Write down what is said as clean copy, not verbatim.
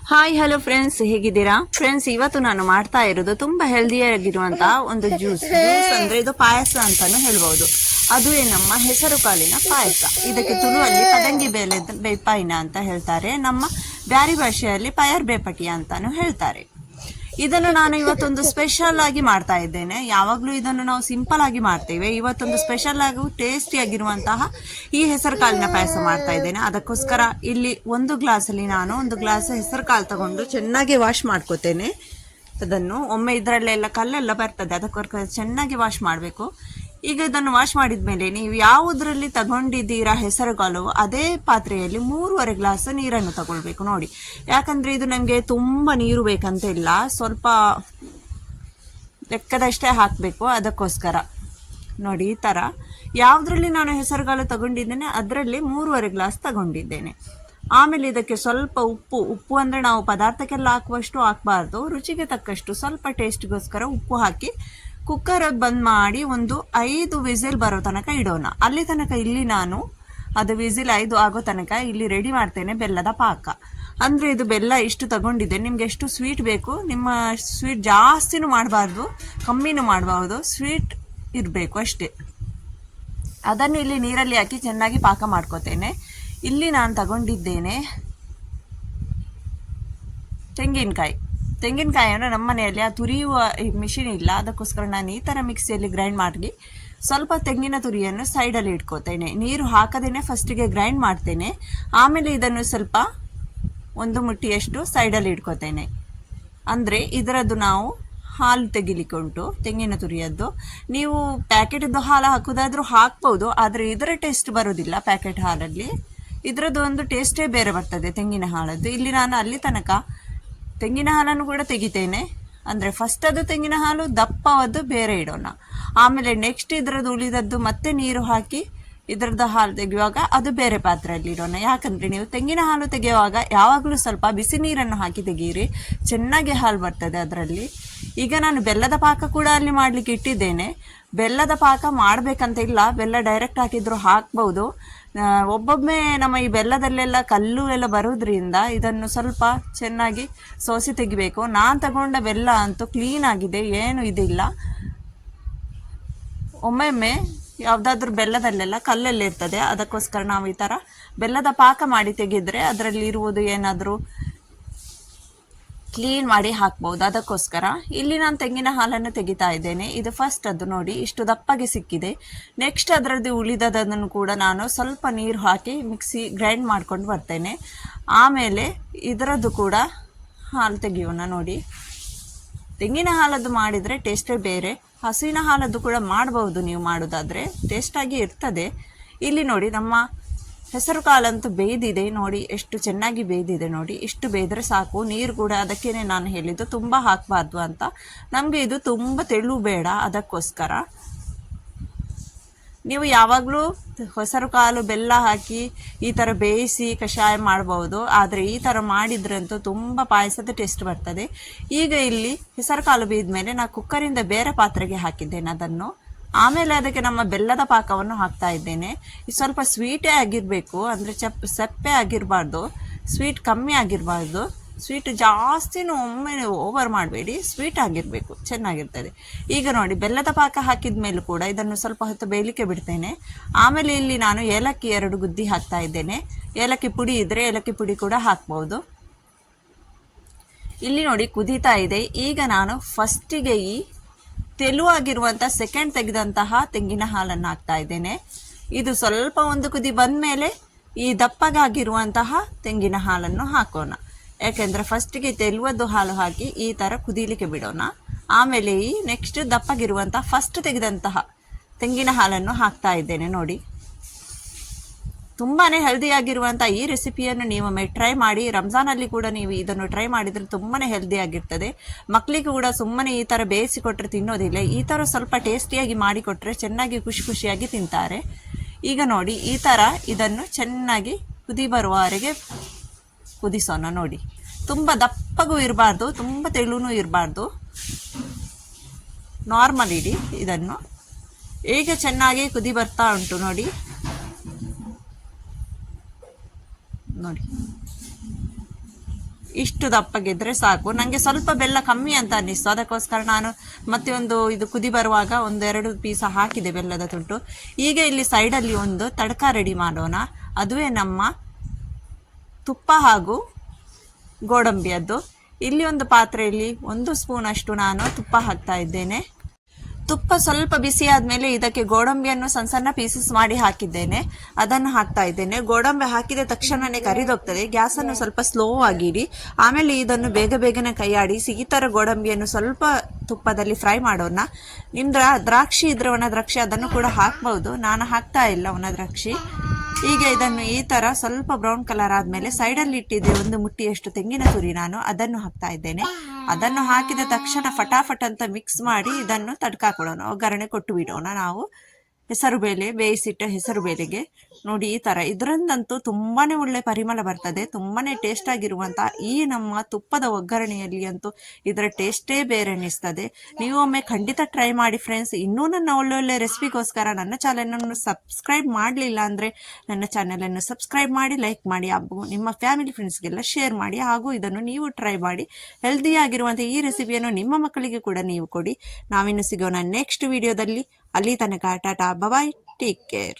Hi hello friends, ಹೇಗಿದ್ದೀರಾ friends? ಇವತ್ತು ನಾನು ಮಾಡ್ತಾ ಇರೋದು ತುಂಬಾ ಹೆಲ್ದಿಯಾಗಿರುವಂತಹ ಒಂದು ಜ್ಯೂಸ್ ಅಂದ್ರೆ ಇದು ಪಾಯಸ ಅಂತಾನು ಹೇಳ್ಬಹುದು. ಅದುವೇ ನಮ್ಮ ಹೆಸರು ಕಾಳಿನ ಪಾಯಸ. ಇದಕ್ಕೆ ತುಳುವಲ್ಲಿ ಪದಂಗಿ ಬೇಪಾಯಿನ ಅಂತ ಹೇಳ್ತಾರೆ, ನಮ್ಮ ಬ್ಯಾರಿ ಭಾಷೆಯಲ್ಲಿ ಪಯರ್ ಬೇಪಟಿಯ ಅಂತಾನು ಹೇಳ್ತಾರೆ. ಇದನ್ನು ನಾನು ಇವತ್ತೊಂದು ಸ್ಪೆಷಲ್ ಆಗಿ ಮಾಡ್ತಾ ಇದ್ದೇನೆ. ಯಾವಾಗಲೂ ಇದನ್ನು ನಾವು ಸಿಂಪಲ್ ಆಗಿ ಮಾಡ್ತೇವೆ. ಇವತ್ತೊಂದು ಸ್ಪೆಷಲ್ ಆಗಿ ಟೇಸ್ಟಿ ಆಗಿರುವಂತಹ ಈ ಹೆಸರು ಕಾಳಿನ ಪಾಯಸ ಮಾಡ್ತಾ ಇದ್ದೇನೆ. ಅದಕ್ಕೋಸ್ಕರ ಇಲ್ಲಿ ಒಂದು ಗ್ಲಾಸಲ್ಲಿ ನಾನು ಒಂದು ಗ್ಲಾಸ್ ಹೆಸರು ಕಾಳು ತಗೊಂಡು ಚೆನ್ನಾಗಿ ವಾಶ್ ಮಾಡ್ಕೋತೇನೆ. ಅದನ್ನು ಒಮ್ಮೆ ಇದರಲ್ಲೆಲ್ಲ ಕಲ್ಲೆಲ್ಲ ಬರ್ತದೆ, ಅದಕ್ಕೋಸ್ಕರ ಚೆನ್ನಾಗಿ ವಾಶ್ ಮಾಡಬೇಕು. ಈಗ ಇದನ್ನು ವಾಶ್ ಮಾಡಿದ ಮೇಲೆ ನೀವು ಯಾವುದರಲ್ಲಿ ತಗೊಂಡಿದ್ದೀರಾ ಹೆಸರು ಕಾಳು ಅದೇ ಪಾತ್ರೆಯಲ್ಲಿ 3.5 ಗ್ಲಾಸ್ ನೀರನ್ನು ತಗೊಳ್ಬೇಕು ನೋಡಿ. ಯಾಕಂದ್ರೆ ಇದು ನನಗೆ ತುಂಬ ನೀರು ಬೇಕಂತ ಇಲ್ಲ, ಸ್ವಲ್ಪ ಲೆಕ್ಕದಷ್ಟೇ ಹಾಕಬೇಕು. ಅದಕ್ಕೋಸ್ಕರ ನೋಡಿ, ಈ ಥರ ಯಾವುದರಲ್ಲಿ ನಾನು ಹೆಸರು ಕಾಳು ತಗೊಂಡಿದ್ದೇನೆ ಅದರಲ್ಲಿ 3.5 ಗ್ಲಾಸ್ ತಗೊಂಡಿದ್ದೇನೆ. ಆಮೇಲೆ ಇದಕ್ಕೆ ಸ್ವಲ್ಪ ಉಪ್ಪು ಅಂದರೆ ನಾವು ಪದಾರ್ಥಕ್ಕೆಲ್ಲ ಹಾಕುವಷ್ಟು ಹಾಕಬಾರ್ದು, ರುಚಿಗೆ ತಕ್ಕಷ್ಟು ಸ್ವಲ್ಪ ಟೇಸ್ಟ್ಗೋಸ್ಕರ ಉಪ್ಪು ಹಾಕಿ ಕುಕ್ಕರ್ ಬಂದ್ ಮಾಡಿ ಒಂದು 5 ವಿಸಿಲ್ ಬರೋ ತನಕ ಇಡೋಣ. ಅಲ್ಲಿ ತನಕ ಇಲ್ಲಿ ನಾನು ಅದು ವಿಸಿಲ್ 5 ಆಗೋ ತನಕ ಇಲ್ಲಿ ರೆಡಿ ಮಾಡ್ತೇನೆ ಬೆಲ್ಲದ ಪಾಕ. ಅಂದರೆ ಇದು ಬೆಲ್ಲ ಇಷ್ಟು ತಗೊಂಡಿದ್ದೆ. ನಿಮ್ಗೆ ಎಷ್ಟು ಸ್ವೀಟ್ ಬೇಕು, ನಿಮ್ಮ ಸ್ವೀಟ್ ಜಾಸ್ತಿನೂ ಮಾಡಬಾರ್ದು ಕಮ್ಮಿನೂ ಮಾಡಬಾರ್ದು, ಸ್ವೀಟ್ ಇರಬೇಕು ಅಷ್ಟೇ. ಅದನ್ನು ಇಲ್ಲಿ ನೀರಲ್ಲಿ ಹಾಕಿ ಚೆನ್ನಾಗಿ ಪಾಕ ಮಾಡ್ಕೋತೇನೆ. ಇಲ್ಲಿ ನಾನು ತಗೊಂಡಿದ್ದೇನೆ ತೆಂಗಿನಕಾಯಿಯನ್ನು ನಮ್ಮ ಮನೆಯಲ್ಲಿ ಆ ತುರಿಯುವ ಮಿಷಿನ್ ಇಲ್ಲ, ಅದಕ್ಕೋಸ್ಕರ ನಾನು ಈ ಥರ ಮಿಕ್ಸಿಯಲ್ಲಿ ಗ್ರೈಂಡ್ ಮಾಡಿ ಸ್ವಲ್ಪ ತೆಂಗಿನ ತುರಿಯನ್ನು ಸೈಡಲ್ಲಿ ಇಟ್ಕೋತೇನೆ. ನೀರು ಹಾಕದೇನೆ ಫಸ್ಟಿಗೆ ಗ್ರೈಂಡ್ ಮಾಡ್ತೇನೆ. ಆಮೇಲೆ ಇದನ್ನು ಸ್ವಲ್ಪ 1 ಮುಟ್ಟಿಯಷ್ಟು ಸೈಡಲ್ಲಿ ಇಟ್ಕೋತೇನೆ. ಅಂದರೆ ಇದರದ್ದು ನಾವು ಹಾಲು ತೆಗಿಲಿಕ್ಕೆ ಉಂಟು, ತೆಂಗಿನ ತುರಿಯದ್ದು. ನೀವು ಪ್ಯಾಕೆಟದ್ದು ಹಾಲು ಹಾಕೋದಾದ್ರೂ ಹಾಕ್ಬೋದು, ಆದರೆ ಇದರ ಟೇಸ್ಟ್ ಬರೋದಿಲ್ಲ ಪ್ಯಾಕೆಟ್ ಹಾಲಲ್ಲಿ. ಇದರದ್ದು ಒಂದು ಟೇಸ್ಟೇ ಬೇರೆ ಬರ್ತದೆ ತೆಂಗಿನ ಹಾಲದ್ದು. ಇಲ್ಲಿ ನಾನು ಅಲ್ಲಿ ತನಕ ತೆಂಗಿನ ಹಾಲನ್ನು ಕೂಡ ತೆಗಿತೇನೆ. ಅಂದರೆ ಫಸ್ಟ್ ಅದು ತೆಂಗಿನ ಹಾಲು ದಪ್ಪವದ್ದು ಬೇರೆ ಇಡೋಣ, ಆಮೇಲೆ ನೆಕ್ಸ್ಟ್ ಇದರದ್ದು ಉಳಿದದ್ದು ಮತ್ತೆ ನೀರು ಹಾಕಿ ಇದರದ್ದು ಹಾಲು ತೆಗೆಯುವಾಗ ಅದು ಬೇರೆ ಪಾತ್ರೆಯಲ್ಲಿ ಇಡೋಣ. ಯಾಕಂದರೆ ನೀವು ತೆಂಗಿನ ಹಾಲು ತೆಗೆಯುವಾಗ ಯಾವಾಗಲೂ ಸ್ವಲ್ಪ ಬಿಸಿ ನೀರನ್ನು ಹಾಕಿ ತೆಗೀರಿ, ಚೆನ್ನಾಗಿ ಹಾಲು ಬರ್ತದೆ ಅದರಲ್ಲಿ. ಈಗ ನಾನು ಬೆಲ್ಲದ ಪಾಕ ಕೂಡ ಅಲ್ಲಿ ಮಾಡಲಿಕ್ಕೆ ಇಟ್ಟಿದ್ದೇನೆ. ಬೆಲ್ಲದ ಪಾಕ ಮಾಡಬೇಕಂತ ಇಲ್ಲ, ಬೆಲ್ಲ ಡೈರೆಕ್ಟ್ ಹಾಕಿದ್ರು ಹಾಕ್ಬೋದು. ಒಬ್ಬೊಮ್ಮೆ ನಮ್ಮ ಈ ಬೆಲ್ಲದಲ್ಲೆಲ್ಲ ಕಲ್ಲು ಎಲ್ಲ ಬರೋದ್ರಿಂದ ಇದನ್ನು ಸ್ವಲ್ಪ ಚೆನ್ನಾಗಿ ಸೋಸಿ ತೆಗಿಬೇಕು. ನಾನು ತಗೊಂಡ ಬೆಲ್ಲ ಅಂತೂ ಕ್ಲೀನ್ ಆಗಿದೆ, ಏನು ಇದಿಲ್ಲ. ಒಮ್ಮೊಮ್ಮೆ ಯಾವುದಾದ್ರೂ ಬೆಲ್ಲದಲ್ಲೆಲ್ಲ ಕಲ್ಲೆಲ್ಲ ಇರ್ತದೆ, ಅದಕ್ಕೋಸ್ಕರ ನಾವು ಈ ಥರ ಬೆಲ್ಲದ ಪಾಕ ಮಾಡಿ ತೆಗೆದ್ರೆ ಅದರಲ್ಲಿ ಇರುವುದು ಏನಾದರೂ ಕ್ಲೀನ್ ಮಾಡಿ ಹಾಕ್ಬೋದು. ಅದಕ್ಕೋಸ್ಕರ ಇಲ್ಲಿ ನಾನು ತೆಂಗಿನ ಹಾಲನ್ನು ತೆಗಿತಾ ಇದ್ದೇನೆ. ಇದು ಫಸ್ಟ್ ಅದು ನೋಡಿ ಇಷ್ಟು ದಪ್ಪಗೆ ಸಿಕ್ಕಿದೆ. ನೆಕ್ಸ್ಟ್ ಅದರದ್ದು ಉಳಿದದನ್ನು ಕೂಡ ನಾನು ಸ್ವಲ್ಪ ನೀರು ಹಾಕಿ ಮಿಕ್ಸಿ ಗ್ರೈಂಡ್ ಮಾಡ್ಕೊಂಡು ಬರ್ತೇನೆ. ಆಮೇಲೆ ಇದರದ್ದು ಕೂಡ ಹಾಲು ತೆಗಿಯೋಣ ನೋಡಿ. ತೆಂಗಿನ ಹಾಲದ್ದು ಮಾಡಿದರೆ ಟೇಸ್ಟೇ ಬೇರೆ, ಹಸುವಿನ ಹಾಲದ್ದು ಕೂಡ ಮಾಡಬಹುದು ನೀವು ಮಾಡೋದಾದರೆ, ಟೇಸ್ಟಾಗಿ ಇರ್ತದೆ. ಇಲ್ಲಿ ನೋಡಿ ನಮ್ಮ ಹೆಸರು ಕಾಳಂತೂ ಬೇಯ್ದಿದೆ ನೋಡಿ, ಎಷ್ಟು ಚೆನ್ನಾಗಿ ಬೇಯ್ದಿದೆ ನೋಡಿ. ಇಷ್ಟು ಬೇಯ್ದರೆ ಸಾಕು. ನೀರು ಕೂಡ ಅದಕ್ಕೇನೆ ನಾನು ಹೇಳಿದ್ದು ತುಂಬ ಹಾಕಬಾರ್ದು ಅಂತ. ನಮಗೆ ಇದು ತುಂಬ ತೆಳು ಬೇಡ, ಅದಕ್ಕೋಸ್ಕರ ನೀವು ಯಾವಾಗಲೂ ಹೆಸರು ಕಾಳು ಬೆಲ್ಲ ಹಾಕಿ ಈ ಥರ ಬೇಯಿಸಿ ಕಷಾಯ ಮಾಡ್ಬೋದು, ಆದರೆ ಈ ಥರ ಮಾಡಿದ್ರಂತೂ ತುಂಬ ಪಾಯಸದ ಟೇಸ್ಟ್ ಬರ್ತದೆ. ಈಗ ಇಲ್ಲಿ ಹೆಸರು ಕಾಳು ಬೇಯ್ದ ಮೇಲೆ ನಾನು ಕುಕ್ಕರಿಂದ ಬೇರೆ ಪಾತ್ರೆಗೆ ಹಾಕಿದ್ದೇನೆ ಅದನ್ನು. ಆಮೇಲೆ ಅದಕ್ಕೆ ನಮ್ಮ ಬೆಲ್ಲದ ಪಾಕವನ್ನು ಹಾಕ್ತಾ ಇದ್ದೇನೆ. ಇದು ಸ್ವಲ್ಪ ಸ್ವೀಟೇ ಆಗಿರಬೇಕು, ಅಂದರೆ ಸಪ್ಪೆ ಆಗಿರಬಾರ್ದು, ಸ್ವೀಟ್ ಕಮ್ಮಿ ಆಗಿರಬಾರ್ದು. ಸ್ವೀಟ್ ಜಾಸ್ತಿನೂ ಒಮ್ಮೆ ಓವರ್ ಮಾಡಬೇಡಿ, ಸ್ವೀಟ್ ಆಗಿರಬೇಕು, ಚೆನ್ನಾಗಿರ್ತದೆ. ಈಗ ನೋಡಿ ಬೆಲ್ಲದ ಪಾಕ ಹಾಕಿದ ಮೇಲೂ ಕೂಡ ಇದನ್ನು ಸ್ವಲ್ಪ ಹೊತ್ತು ಬೇಯಲಿಕ್ಕೆ ಬಿಡ್ತೇನೆ. ಆಮೇಲೆ ಇಲ್ಲಿ ನಾನು ಏಲಕ್ಕಿ 2 ಗುದ್ದಿ ಹಾಕ್ತಾ ಇದ್ದೇನೆ. ಏಲಕ್ಕಿ ಪುಡಿ ಇದ್ದರೆ ಏಲಕ್ಕಿ ಪುಡಿ ಕೂಡ ಹಾಕ್ಬೋದು. ಇಲ್ಲಿ ನೋಡಿ ಕುದೀತಾ ಇದೆ. ಈಗ ನಾನು ಫಸ್ಟಿಗೆ ಈ ತೆಳುವಾಗಿರುವಂಥ ಸೆಕೆಂಡ್ ತೆಗೆದಂತಹ ತೆಂಗಿನ ಹಾಲನ್ನು ಹಾಕ್ತಾ ಇದ್ದೇನೆ. ಇದು ಸ್ವಲ್ಪ ಒಂದು ಕುದಿ ಬಂದ ಮೇಲೆ ಈ ದಪ್ಪಗಾಗಿರುವಂತಹ ತೆಂಗಿನ ಹಾಲನ್ನು ಹಾಕೋಣ. ಯಾಕೆಂದರೆ ಫಸ್ಟಿಗೆ ತೆಳುವದ್ದು ಹಾಲು ಹಾಕಿ ಈ ಥರ ಕುದೀಲಿಕ್ಕೆ ಬಿಡೋಣ. ಆಮೇಲೆ ಈ ನೆಕ್ಸ್ಟ್ ದಪ್ಪಗಿರುವಂಥ ಫಸ್ಟ್ ತೆಗೆದಂತಹ ತೆಂಗಿನ ಹಾಲನ್ನು ಹಾಕ್ತಾ ಇದ್ದೇನೆ ನೋಡಿ. ತುಂಬಾ ಹೆಲ್ದಿಯಾಗಿರುವಂಥ ಈ ರೆಸಿಪಿಯನ್ನು ನೀವು ಟ್ರೈ ಮಾಡಿ. ರಂಜಾನಲ್ಲಿ ಕೂಡ ನೀವು ಇದನ್ನು ಟ್ರೈ ಮಾಡಿದರೆ ತುಂಬಾ ಹೆಲ್ದಿಯಾಗಿರ್ತದೆ. ಮಕ್ಕಳಿಗೂ ಕೂಡ ಸುಮ್ಮನೆ ಈ ಥರ ಬೇಯಿಸಿಕೊಟ್ರೆ ತಿನ್ನೋದಿಲ್ಲ, ಈ ಥರ ಸ್ವಲ್ಪ ಟೇಸ್ಟಿಯಾಗಿ ಮಾಡಿಕೊಟ್ರೆ ಚೆನ್ನಾಗಿ ಖುಷಿಯಾಗಿ ತಿಂತಾರೆ. ಈಗ ನೋಡಿ ಈ ಥರ ಇದನ್ನು ಚೆನ್ನಾಗಿ ಕುದಿ ಬರುವವರೆಗೆ ಕುದಿಸೋಣ ನೋಡಿ. ತುಂಬ ದಪ್ಪಗೂ ಇರಬಾರ್ದು, ತುಂಬ ತೆಳುನೂ ಇರಬಾರ್ದು, ನಾರ್ಮಲ್ ಇಡಿ ಇದನ್ನು. ಈಗ ಚೆನ್ನಾಗಿ ಕುದಿ ಬರ್ತಾ ಉಂಟು ನೋಡಿ. ಇಷ್ಟು ದಪ್ಪಗಿದ್ರೆ ಸಾಕು. ನನಗೆ ಸ್ವಲ್ಪ ಬೆಲ್ಲ ಕಮ್ಮಿ ಅಂತ ಅನ್ನಿಸ್ತು, ಅದಕ್ಕೋಸ್ಕರ ನಾನು ಮತ್ತೆ ಒಂದು ಇದು ಕುದಿ ಬರುವಾಗ 1-2 ಪೀಸ ಹಾಕಿದೆ ಬೆಲ್ಲದ ತುಂಡು. ಈಗ ಇಲ್ಲಿ ಸೈಡಲ್ಲಿ ಒಂದು ತಡಕ ರೆಡಿ ಮಾಡೋಣ. ಅದುವೇ ನಮ್ಮ ತುಪ್ಪ ಹಾಗೂ ಗೋಡಂಬಿಯದ್ದು. ಇಲ್ಲಿ ಒಂದು ಪಾತ್ರೆಯಲ್ಲಿ 1 ಸ್ಪೂನ್ ಅಷ್ಟು ನಾನು ತುಪ್ಪ ಹಾಕ್ತಾ ಇದ್ದೇನೆ. ತುಪ್ಪ ಸ್ವಲ್ಪ ಬಿಸಿ ಆದಮೇಲೆ ಇದಕ್ಕೆ ಗೋಡಂಬಿಯನ್ನು ಸಣ್ಣ ಸಣ್ಣ ಪೀಸಸ್ ಮಾಡಿ ಹಾಕಿದ್ದೇನೆ, ಅದನ್ನು ಹಾಕ್ತಾ ಇದ್ದೇನೆ. ಗೋಡಂಬಿ ಹಾಕಿದ ತಕ್ಷಣನೇ ಕರಿದೋಗ್ತದೆ, ಗ್ಯಾಸನ್ನು ಸ್ವಲ್ಪ ಸ್ಲೋ ಆಗಿಡಿ. ಆಮೇಲೆ ಇದನ್ನು ಬೇಗನೆ ಕೈಯಾಡಿಸಿ ಈ ಥರ ಗೋಡಂಬಿಯನ್ನು ಸ್ವಲ್ಪ ತುಪ್ಪದಲ್ಲಿ ಫ್ರೈ ಮಾಡೋಣ. ನಿಮ್ಮ ದ್ರಾಕ್ಷಿ ಇದ್ರೆ ಒಣ ದ್ರಾಕ್ಷಿ ಅದನ್ನು ಕೂಡ ಹಾಕ್ಬಹುದು, ನಾನು ಹಾಕ್ತಾ ಇಲ್ಲ ಒಣ ದ್ರಾಕ್ಷಿ. ಈಗ ಇದನ್ನು ಈ ಥರ ಸ್ವಲ್ಪ ಬ್ರೌನ್ ಕಲರ್ ಆದಮೇಲೆ ಸೈಡಲ್ಲಿ ಇಟ್ಟಿದ್ದೆ 1 ಮುಟ್ಟಿಯಷ್ಟು ತೆಂಗಿನ ತುರಿ, ನಾನು ಅದನ್ನು ಹಾಕ್ತಾ ಇದ್ದೇನೆ. ಅದನ್ನು ಹಾಕಿದ ತಕ್ಷಣ ಫಟಾಫಟ್ ಅಂತ ಮಿಕ್ಸ್ ಮಾಡಿ ಇದನ್ನು ತಡ್ಕ ಕೊಡೋಣ, ಒಗ್ಗರಣೆ ಕೊಟ್ಟು ಬಿಡೋಣ. ನಾವು ಹೆಸರುಬೇಳೆ ಬೇಯಿಸಿಟ್ಟ ಹೆಸರುಬೇಳೆಗೆ ನೋಡಿ ಈ ಥರ, ಇದರಿಂದಂತೂ ತುಂಬಾ ಒಳ್ಳೆ ಪರಿಮಳ ಬರ್ತದೆ, ತುಂಬಾ ಟೇಸ್ಟ್ ಆಗಿರುವಂಥ ಈ ನಮ್ಮ ತುಪ್ಪದ ಒಗ್ಗರಣೆಯಲ್ಲಿ ಅಂತೂ ಇದರ ಟೇಸ್ಟೇ ಬೇರೆ ಅನ್ನಿಸ್ತದೆ. ನೀವು ಒಮ್ಮೆ ಖಂಡಿತ ಟ್ರೈ ಮಾಡಿ ಫ್ರೆಂಡ್ಸ್. ಇನ್ನೂ ನನ್ನ ಒಳ್ಳೊಳ್ಳೆ ರೆಸಿಪಿಗೋಸ್ಕರ ನನ್ನ ಚಾನಲನ್ನು ಸಬ್ಸ್ಕ್ರೈಬ್ ಮಾಡಲಿಲ್ಲ ಅಂದರೆ ನನ್ನ ಚಾನಲನ್ನು ಸಬ್ಸ್ಕ್ರೈಬ್ ಮಾಡಿ, ಲೈಕ್ ಮಾಡಿ, ಹಾಗೂ ನಿಮ್ಮ ಫ್ಯಾಮಿಲಿ ಫ್ರೆಂಡ್ಸ್ಗೆಲ್ಲ ಶೇರ್ ಮಾಡಿ. ಹಾಗೂ ಇದನ್ನು ನೀವು ಟ್ರೈ ಮಾಡಿ, ಹೆಲ್ದಿಯಾಗಿರುವಂಥ ಈ ರೆಸಿಪಿಯನ್ನು ನಿಮ್ಮ ಮಕ್ಕಳಿಗೆ ಕೂಡ ನೀವು ಕೊಡಿ. ನಾವಿನ್ನು ಸಿಗೋಣ ನೆಕ್ಸ್ಟ್ ವಿಡಿಯೋದಲ್ಲಿ. ಅಲ್ಲಿ ತನಕ ಟಾಟಾ ಬಾಯ್, ಟೇಕ್ ಕೇರ್.